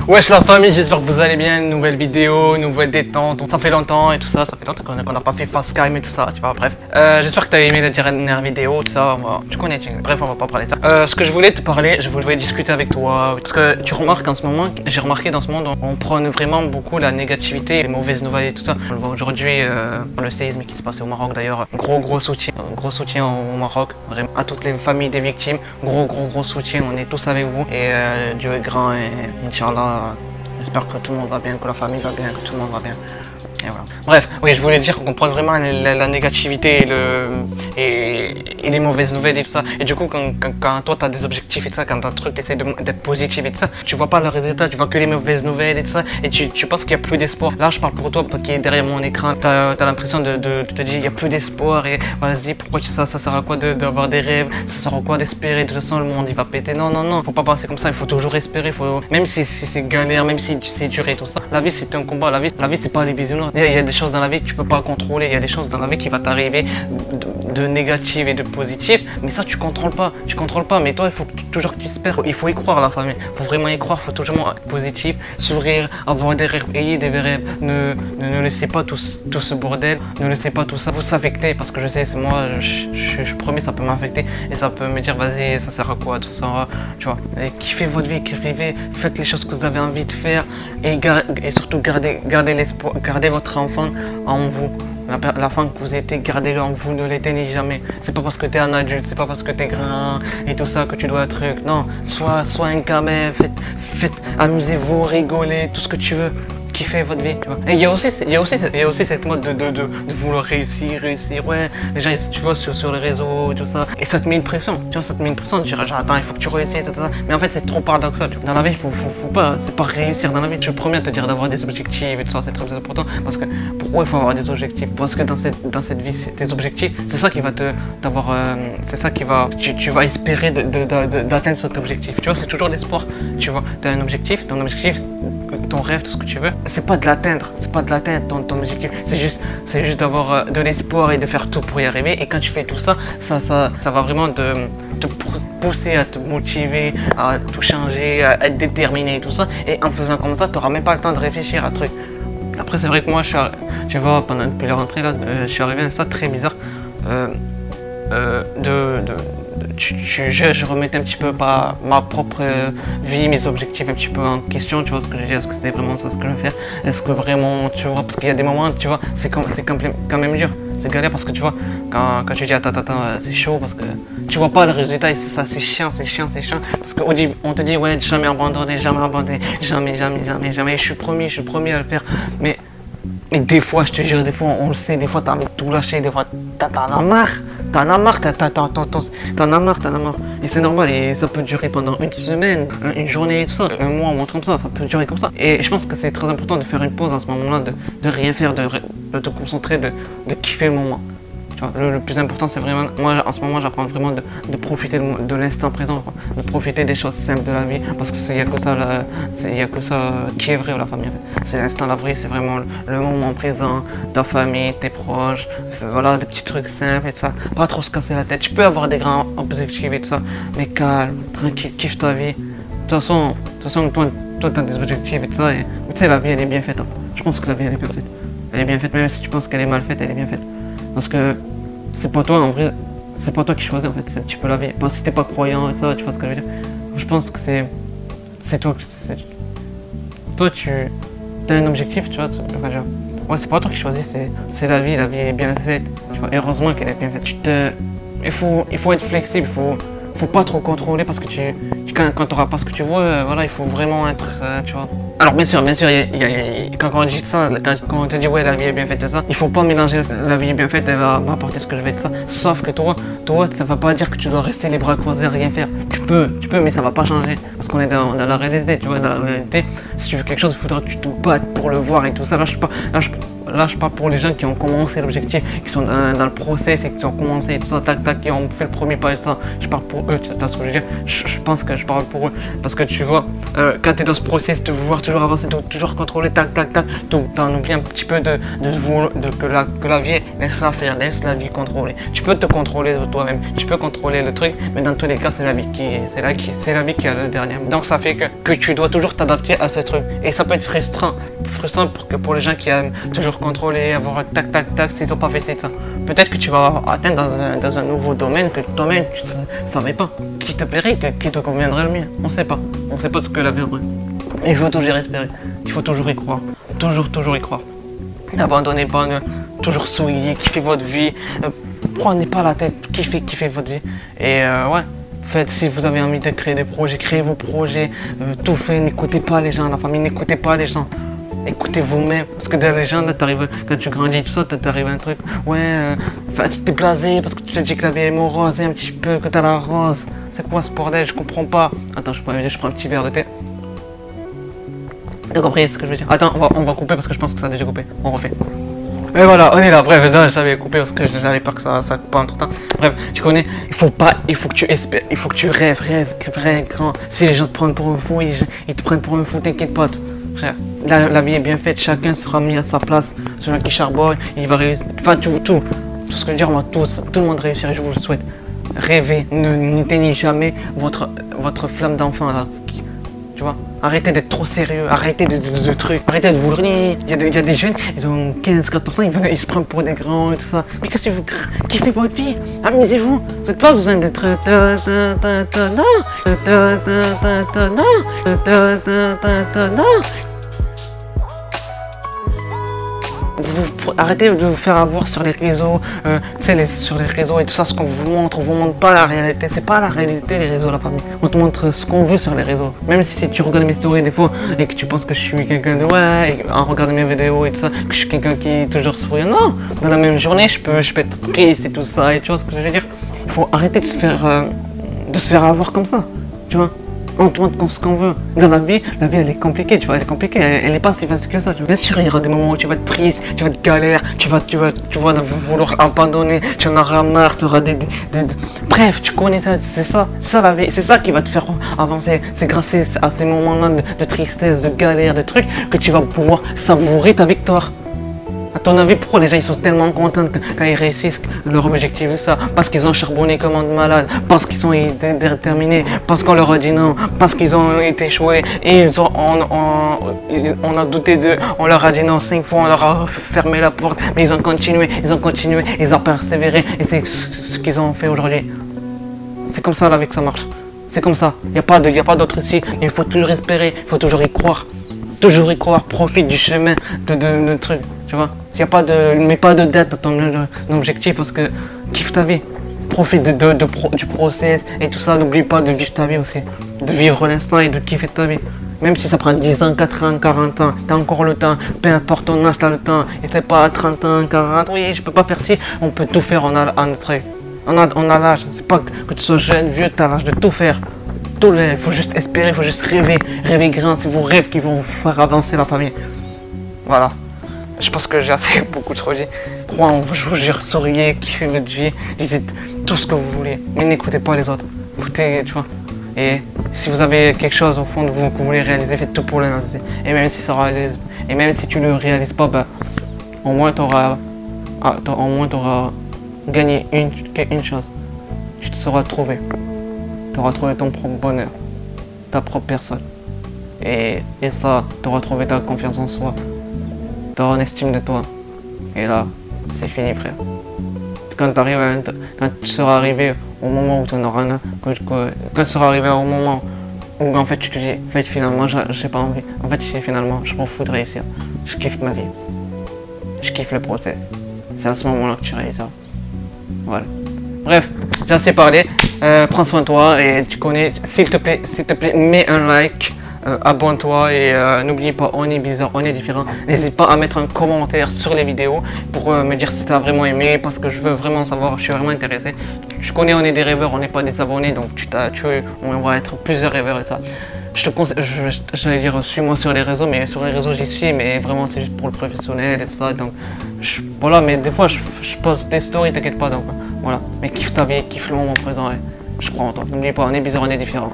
Wesh la famille, j'espère que vous allez bien, nouvelle vidéo, nouvelle détente, ça fait longtemps et tout ça, fait longtemps qu'on n'a pas fait Facecam et tout ça, tu vois, bref. J'espère que tu as aimé la dernière vidéo, tout ça, tu connais, bref, on va pas parler de ça. Ce que je voulais te parler, je voulais discuter avec toi, parce que tu remarques en ce moment, j'ai remarqué dans ce monde, on prône vraiment beaucoup la négativité, les mauvaises nouvelles et tout ça. On le voit aujourd'hui, le séisme qui s'est passé au Maroc d'ailleurs, gros soutien au Maroc, vraiment, à toutes les familles des victimes, gros soutien, on est tous avec vous, et Dieu est grand et Inch'Allah. J'espère que tout le monde va bien, que la famille va bien, que tout le monde va bien. Et voilà. Bref, oui, je voulais dire qu'on prend vraiment la négativité et les mauvaises nouvelles et tout ça. Et du coup, quand toi, tu as des objectifs et tout ça, quand tu as un truc, tu essaies d'être positif et tout ça, tu vois pas le résultat, tu vois que les mauvaises nouvelles et tout ça, et tu penses qu'il n'y a plus d'espoir. Là, je parle pour toi, qui est derrière mon écran, tu as l'impression de te dire, il n'y a plus d'espoir, et vas-y, pourquoi ça sert à quoi d'avoir des rêves, ça sert à quoi d'espérer, de toute façon, le monde, il va péter. Non, faut pas passer comme ça, il faut toujours espérer, même si c'est galère, même si c'est dur et tout ça. La vie, c'est un combat, la vie, c'est pas les bisounours. Il y a des choses dans la vie que tu peux pas contrôler, il y a des choses dans la vie qui va t'arriver de négatives et de positives, mais ça tu contrôles pas, mais toi il faut toujours que tu espères, il faut y croire la famille, il faut vraiment y croire, il faut toujours être positif, sourire, avoir des rêves, ayez des rêves, ne laissez pas tout ce bordel, ne laissez pas tout ça vous s'affecter, parce que je sais, c'est moi, je suis premier, ça peut m'affecter, et ça peut me dire vas-y, ça sert à quoi, tout ça, tu vois, et kiffez votre vie, rêvez, faites les choses que vous avez envie de faire, et surtout gardez l'espoir, gardez votre enfant en vous. L'enfant que vous étiez, gardez-le en vous, ne l'éteignez jamais. C'est pas parce que t'es un adulte, c'est pas parce que t'es grand et tout ça que tu dois être truc. Non, sois un gamin, amusez-vous, rigolez, tout ce que tu veux. Kiffez votre vie, tu vois. Et il y a aussi cette mode de vouloir réussir, ouais, les gens, tu vois, sur les réseaux, tout ça, et ça te met une pression, tu vois, ça te met une pression, tu dis, genre, attends, il faut que tu réussisses, tout ça, mais en fait, c'est trop paradoxal, tu vois. Dans la vie, faut pas, c'est pas réussir dans la vie, je suis le premier à te dire d'avoir des objectifs et tout ça, c'est très important, parce que, pourquoi il faut avoir des objectifs? Parce que dans cette vie, tes objectifs, c'est ça qui va c'est ça qui va, tu vas espérer d'atteindre cet objectif, tu vois, c'est toujours l'espoir, tu vois, t'as un objectif, ton rêve, tout ce que tu veux, c'est pas de l'atteindre, ton objectif, c'est juste d'avoir de l'espoir et de faire tout pour y arriver, et quand tu fais tout ça, ça va vraiment te pousser à te motiver, à tout changer, à être déterminé et tout ça, et en faisant comme ça, tu n'auras même pas le temps de réfléchir à un truc. Après, c'est vrai que moi, tu vois, depuis la rentrée, là, je suis arrivé à un stade très bizarre, je remettais un petit peu pas ma propre vie, mes objectifs un petit peu en question, tu vois ce que je dis, est-ce que c'était vraiment ça ce que je veux faire, est-ce que vraiment, tu vois, parce qu'il y a des moments, tu vois, c'est quand même dur, c'est galère parce que tu vois, quand tu dis attends, c'est chaud parce que tu vois pas le résultat et c'est ça, c'est chiant, parce qu'on te dit ouais, jamais abandonner, jamais, je suis promis à le faire, mais des fois, je te jure, des fois, on le sait, des fois, t'as envie de tout lâcher, des fois, t'en as marre. T'en as marre. Et c'est normal, et ça peut durer pendant une semaine, une journée, tout ça, un mois ou un truc comme ça peut durer comme ça. Et je pense que c'est très important de faire une pause à ce moment-là, de rien faire, de te concentrer, de kiffer le moment. Le plus important, c'est vraiment, moi en ce moment j'apprends vraiment de profiter de l'instant présent, quoi. De profiter des choses simples de la vie, parce qu'il n'y a que ça qui est vrai, la famille. En fait. C'est l'instant, la vie, c'est vraiment le moment présent, ta famille, tes proches, voilà, des petits trucs simples et tout ça. Pas trop se casser la tête, tu peux avoir des grands objectifs et tout ça, mais calme, tranquille, kiffe ta vie. De toute façon, toi tu as des objectifs et tout ça, et tu sais, la vie elle est bien faite. Hein. Je pense que la vie elle est bien faite. Elle est bien faite, même si tu penses qu'elle est mal faite, elle est bien faite. Parce que c'est pas toi en vrai, c'est pas toi qui choisis en fait, c'est un petit peu la vie. Parce que si t'es pas croyant et ça, tu vois ce que je veux dire. Je pense que c'est toi, toi tu as un objectif, tu vois. Ouais, c'est pas toi qui choisis, c'est la vie est bien faite. Tu vois, heureusement qu'elle est bien faite. Il faut être flexible, faut pas trop contrôler parce que quand tu n'auras pas ce que tu veux, voilà, il faut vraiment être, tu vois. Alors bien sûr, quand on dit ça, quand on te dit ouais la vie est bien faite de ça, il faut pas mélanger la vie est bien faite, elle va apporter ce que je vais de ça. Sauf que toi, ça va pas dire que tu dois rester les bras croisés, rien faire. Tu peux, mais ça va pas changer. Parce qu'on est dans la réalité, tu vois, dans la réalité, si tu veux quelque chose, il faudra que tu te battes pour le voir et tout ça. Là, Là, je parle pour les gens qui ont commencé l'objectif, qui sont dans le process et qui ont commencé tout ça, tac, tac, qui ont fait le premier pas et tout ça. Je parle pour eux, tu vois ce que je veux dire. Je pense que je parle pour eux. Parce que tu vois, quand tu es dans ce process de vouloir toujours avancer, de toujours contrôler, tac, tac, tac, t'en oublies un petit peu que la vie, laisse-la faire, laisse la vie contrôler. Tu peux te contrôler de toi-même, tu peux contrôler le truc, mais dans tous les cas, c'est la vie qui a le dernier mot. Donc ça fait que tu dois toujours t'adapter à ce truc. Et ça peut être frustrant pour les gens qui aiment toujours contrôler, avoir un tac tac tac s'ils n'ont pas fait ça. Peut-être que tu vas atteindre dans un nouveau domaine que toi-même tu ne savais pas, qui te plairait, qui te conviendrait le mieux. On ne sait pas. On ne sait pas ce que l'avenir bringue. Il faut toujours espérer. Il faut toujours y croire. Toujours y croire. N'abandonnez pas, toujours souriez, kiffez votre vie. Prenez pas la tête, kiffez votre vie. Et ouais. Faites, si vous avez envie de créer des projets, créez vos projets, tout fait, n'écoutez pas les gens, la famille, n'écoutez pas les gens. Écoutez vous-même, parce que dans les gens, là, quand tu grandis, tout ça, t'arrives à un truc, ouais, t'es blasé parce que tu te dis que la vie est morose, un petit peu, que t'as la rose. C'est quoi ce bordel, je comprends pas. Attends, je prends un petit verre de thé. T'as compris ce que je veux dire? Attends, on va couper parce que je pense que ça a déjà coupé. On refait. Et voilà, on est là. Bref, là j'avais coupé parce que j'avais peur que ça coupe pas entre temps. Bref, tu connais, il faut que tu espères, il faut que tu rêves grand. Si les gens te prennent pour un fou, ils te prennent pour un fou, t'inquiète pas. Frère, la vie est bien faite, chacun sera mis à sa place. Celui qui charbonne, il va réussir. Enfin, tout ce que je veux dire, moi, tout le monde réussira, je vous le souhaite. Rêvez, n'éteignez jamais votre flamme d'enfant là. Tu vois, arrêtez d'être trop sérieux, arrêtez de trucs, arrêtez de vouloir. Il y a des jeunes, ils ont 15-14 ans, ils se prennent pour des grands et tout ça. Mais qu'est-ce que vous kiffez votre vie? Amusez-vous, vous n'avez pas besoin d'être arrêtez de vous faire avoir sur les réseaux, sur les réseaux et tout ça, ce qu'on vous montre, on vous montre pas la réalité, c'est pas la réalité les réseaux, la famille. On te montre ce qu'on veut sur les réseaux. Même si tu regardes mes stories des fois et que tu penses que je suis quelqu'un de ouais, et en regardant mes vidéos et tout ça, que je suis quelqu'un qui est toujours souriant, non, dans la même journée je peux être triste et tout ça, et tu vois ce que je veux dire. Il faut arrêter de se faire avoir comme ça, tu vois. On te montre ce qu'on veut. Dans la vie elle est compliquée, tu vois, elle est compliquée, elle n'est pas si facile que ça. Tu vois. Bien sûr, il y aura des moments où tu vas être triste, tu vas être galère, tu vas vouloir abandonner, tu en auras marre, tu auras Bref, tu connais ça, c'est ça la vie, c'est ça qui va te faire avancer. C'est grâce à ces moments-là de tristesse, de galère, de trucs, que tu vas pouvoir savourer ta victoire. À ton avis, pourquoi les gens ils sont tellement contents quand ils réussissent leur objectif, ça? Parce qu'ils ont charbonné comme un malade, parce qu'ils sont déterminés, parce qu'on leur a dit non, parce qu'ils ont été échoués, et on a douté d'eux, on leur a dit non 5 fois, on leur a fermé la porte, mais ils ont continué, ils ont persévéré, et c'est ce qu'ils ont fait aujourd'hui. C'est comme ça la vie que ça marche. C'est comme ça. Il n'y a pas d'autre ici. Il faut toujours espérer, il faut toujours y croire. Toujours y croire, profite du chemin de trucs, tu vois. Mets pas de date à ton objectif parce que kiffe ta vie. Profite du process et tout ça. N'oublie pas de vivre ta vie aussi. De vivre l'instant et de kiffer ta vie. Même si ça prend 10 ans, 4 ans, 40 ans, t'as encore le temps. Peu importe ton âge, t'as le temps. Et c'est pas à 30 ans, 40, oui, je peux pas faire ci. On peut tout faire, on a l'âge. C'est pas que tu sois jeune, vieux, t'as l'âge de tout faire. Il faut juste espérer, il faut juste rêver grand, c'est vos rêves qui vont vous faire avancer la famille. Voilà. Je pense que j'ai assez beaucoup trop dit. Je vous jure, souriez, kiffez votre vie, dites tout ce que vous voulez, mais n'écoutez pas les autres. Écoutez, tu vois. Et si vous avez quelque chose au fond de vous que vous voulez réaliser, faites tout pour le réaliser. Et même si ça réalise, et même si tu ne le réalises pas, bah, au moins tu auras gagné une chose. Tu te seras trouvé. Tu auras trouvé ton propre bonheur, ta propre personne. Et ça, tu auras trouvé ta confiance en soi, ton estime de toi. Et là, c'est fini, frère. Quand tu seras arrivé au moment où tu en auras quand tu seras arrivé au moment où en fait tu te dis, en fait finalement j'ai pas envie. En fait finalement je m'en fous de réussir. Je kiffe ma vie. Je kiffe le process. C'est à ce moment-là que tu réaliseras. Voilà. Bref, j'ai assez parlé. Prends soin de toi et tu connais, s'il te plaît, mets un like, abonne-toi et n'oublie pas, on est bizarre, on est différent. N'hésite pas à mettre un commentaire sur les vidéos pour me dire si tu as vraiment aimé, parce que je veux vraiment savoir, je suis vraiment intéressé. Tu connais, on est des rêveurs, on n'est pas des abonnés, donc on va être plusieurs rêveurs et ça. je te conseille, j'allais dire suis-moi sur les réseaux, mais sur les réseaux j'y suis, mais vraiment c'est juste pour le professionnel et ça. Donc voilà, mais des fois je poste des stories, t'inquiète pas. Donc voilà, mais kiffe ta vie, kiffe le moment présent. Et je crois en toi. N'oublie pas, on est bizarre, on est différent.